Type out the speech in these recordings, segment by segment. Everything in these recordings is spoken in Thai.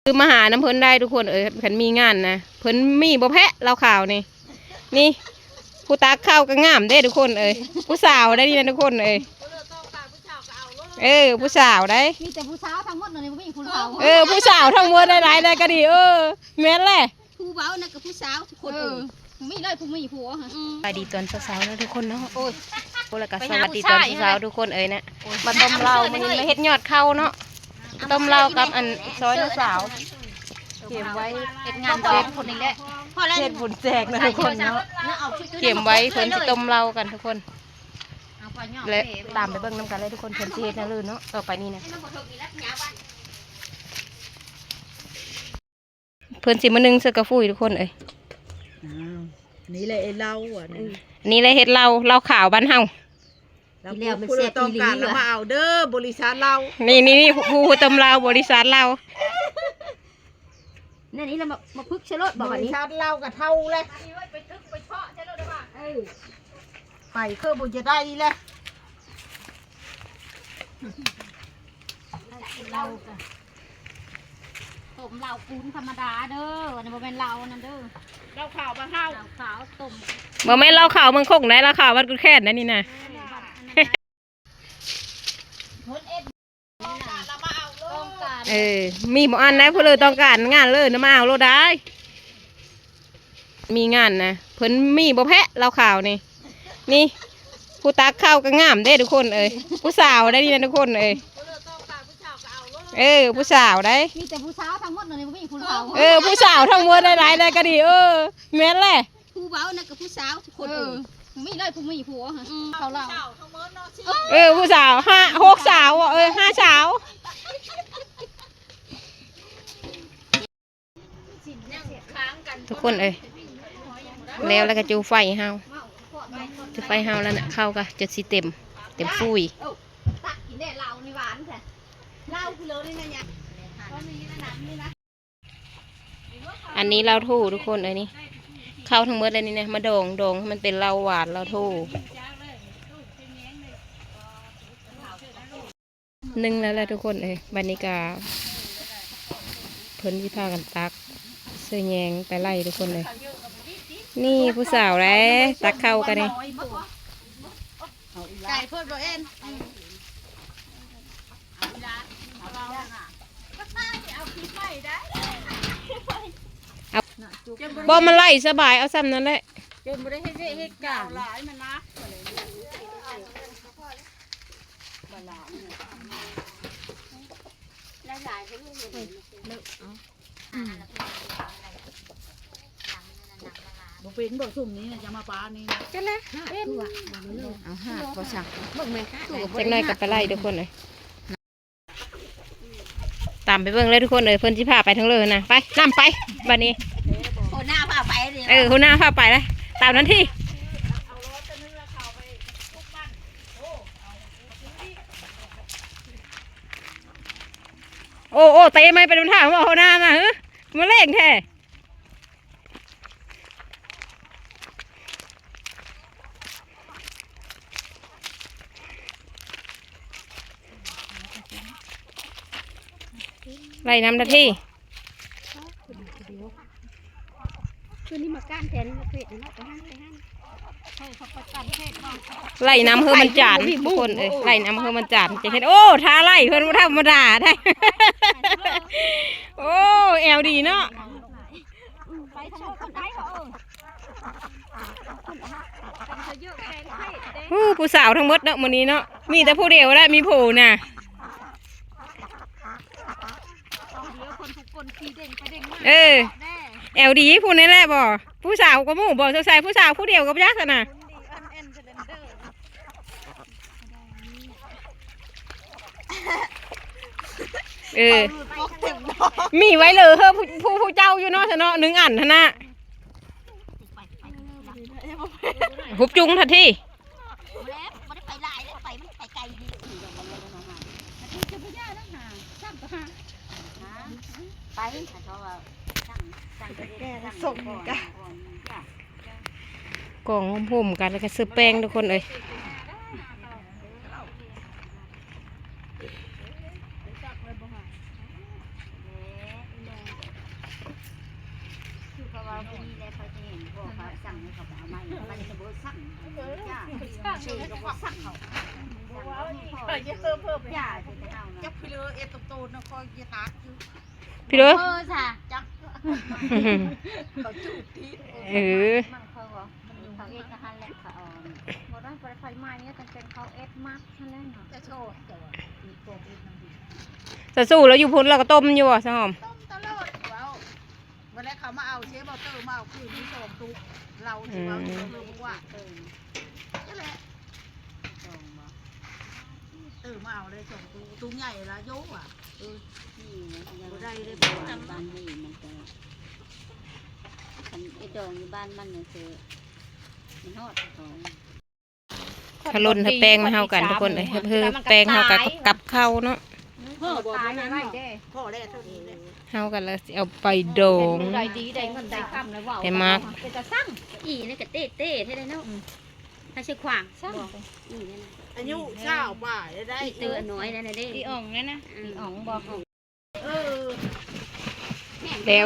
คือมาหาน้ำเพิ่นได้ทุกคนขันมีงานนะเพิ่นมีบ่แพะเราข่าวนี่ผู้ตาข้าวก็งามได้ทุกคนผู้สาวได้นี่นะทุกคนผู้สาวได้มีแต่ผู้สาวทั้งหมดเลยไม่มีผู้สาวผู้สาวทั้งหมดได้หลายได้ก็ดีแม่นแหละผู้เบานะกับผู้สาวทุกคนไม่เลยผู้มีผัวไปดีตอนสาวๆแล้วทุกคนเนาะโอ้ยแล้วก็สวัสดีตอนสาวทุกคนนะมาต้มเรามันมาเฮ็ดยอดเข้าเนาะต้มเรากับอันซอยน้าสาวเก็บไว้เฮ็ดงานดอกคนนี้แหละเฮ็ดบุญแจกนะทุกคนเนาะเก็บไว้เพิ่นสิต้มเรากันทุกคนและตามไปเบิ่งน้ำกันเลยทุกคนเพิ่นสิเฮ็ดนะลื่นเนาะต่อไปนี่นะเพิ่นสิมานึ่งเสื้อกระฟุ้ยทุกคนนี่เลยเล่านี่เลยเฮ็ดเราขาวบ้านเฮาแล้วมันเสียต้องการแล้วมาเอาเด้อบริษัทเรานี่ผู้ต้มเราบริษัทเรานี่เรามาพึกเชลล์บอกบริษัทเรากับเท่าเลยไปทึกไปเชาะเชลล์ได้ป่ะไปเครื่องบุญจะได้เลยเราต้มเราปูนธรรมดาเด้อวันนี้เป็นเรานั่นเด้อเราข่าวมาข้าวขาวต้มบ่แม่นเราข่าวมันคงได้เราข่าวมันกูแค่นนี่นะมีบ่อันนะเพื่อเลยต้องการงานเลยนะมาเอาโลได้มีงานนะเพิ่นมีบ่แพะเราข่าวนี่ผู้ตาข้าวก็งามได้ทุกคนผู้สาวได้นี่นะทุกคนผู้สาวได้มีแต่ผู้สาวทั้งหมดเลยไม่มีผู้สาวผู้สาวทั้งหมดได้หลายได้ก็ดีแม่นแหละผู้เบานะกับผู้สาวทุกคนไม่เลยผู้มีผัวเขาเราผู้สาว6 สาว5 สาวทุกคนแล้วก็จูไฟเฮาจูไฟเฮาแล้วนะเข้าก็จะสิเต็มฟุยตักกินได้เหล้านี่หวานแท้เหล้าคือเลยนี่นะอันนี้เราทู่ทุกคนนี่เข้าทั้งหมดเลยนี่นะมาดองมันเป็นเหล้าหวานเราทู่นึ่งแล้วแหละทุกคนบรรยากาศเพิ่นวิพากันตักเสื้อแยงไปไล่ทุกคนเลยนี่ผู้สาวแล้วตักเข้ากันนี่ไก่เพิ่มโรเอ็นบ่มันไล่สบายเอาซ้ำนั่นแหละจนไม่ได้เฮ็ดกาหลายมันนะบุเป็นบ่สุ่มนี้จะมาปลานี่กันเลยเอาหาบ่สั่งจักหน่อยกับไปไล่ทุกคนเลยตามไปเบิ่งเลยทุกคนเพิ่นสิพาไปทั้งเลยนะไปนำไปบัดนี้หัวหน้าพาไปหัวหน้าพาไปเลยตามนั้นที่โอ้เตะไม่เป็นทางว่าหัวหน้าน่ะมาเล่งแท้ไล่น้ำนาทีคือนี่มาก้านแทนเกล็ดนะไปห้างไล่น้ำเพื่อมันจานทุกคนไล่น้ำเพื่อมันจานจะเห็นโอ้ท่าไล่เพื่อนธรรมดาได้โอ้แอลดีเนาะผู้สาวทั้งหมดเนาะวันนี้เนาะมีแต่ผู้เดียวได้มีผู้น่ะแอลดีผู้นี่แหละบ่ผู้สาวก็มู่บ่ใส่ผู้สาวผู้เดียวก็ยักษ์น่ะมีไว้เลยผู้เจ้าอยู่เนาะเนาะ1 อันท่านะหุบจุงทันทีส่งกันกล่องหุ่มกันแล้วก็ซื้อแป้งทุกคน เป็นนี่แหละเขาจะเห็นพวกเขาสั่งให้เขาเอามามันจะบ่สั่งจ้าชื่อก็บ่สั่งเขาอย่าเพิ่มอย่าจะเอานะ จับพี่เลยเอฟโตนะคอยเยตากอยู่ พี่เด้อ จ้ะจัก เขาจุดที เออ มันเขาบอกเขาเอ็ดก็หันแหละเขาบ่ได้ไฟไหม้เนี่ยแต่เป็นเขาเอ็ดมากนั่นแหละเนาะ จะโชว์แต่ว่ามีตัวเองมันดี จะสู้แล้วอยู่พุ่นเราก็ต้มอยู่บ่สหอม ต้มตลอดเราวันแรกเขามาเอาเชฟเบอร์เตอร์มาเอาคืนนี้ส่งตุกเราที่เราอยู่เราบอกว่านั่นแหละมาเอาเลยส่งตุกใหญ่ละโยกอ่ะนี่ได้ได้บ่บ้านนี่มันก็คันไอ้ดองอยู่บ้านมันเนี่ยคือมันฮอดของ ถ้าล่นถ้าแป้งมาเฮากันทุกคนเลยคือแป้งเฮากันกับข้าวเนาะ พ่อตายอะไรเด้ พ่อได้เท่านี้เลย เฮากันแล้วสิเอาไปโดง ได้ดีได้เงินได้คำแล้วว่า แต่มาก เป็นจะสั่งอีนี่ก็เต้เต้เท่านั้นเนาะถ้าชื่อขวางสั่งอีนี่นะ อายุเช้าป่าได้ อีเตือน้อยนั่นน่ะเด้ อีอ่องนั่นนะ อีอ่องบอก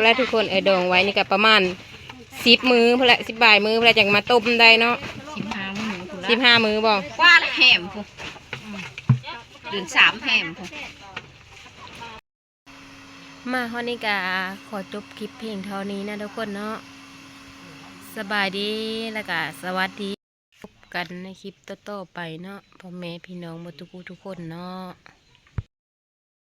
แล้วทุกคนโดงไว้นี่ก็ประมาณ10 มื้อพุ่นละ10 บ่ายมื้อพุ่นละจังมาต้มได้เนาะ15 มื้อบ่ ว่าละแหมพุ่นเดือน3แหมพุ่น มาฮอดนี้ก็ขอจบคลิปเพียงเท่านี้นะทุกคนเนาะสบายดีแล้วก็สวัสดีพบกันในคลิปต่อๆไปเนาะพ่อแม่พี่น้องหมดทุกคนเนาะ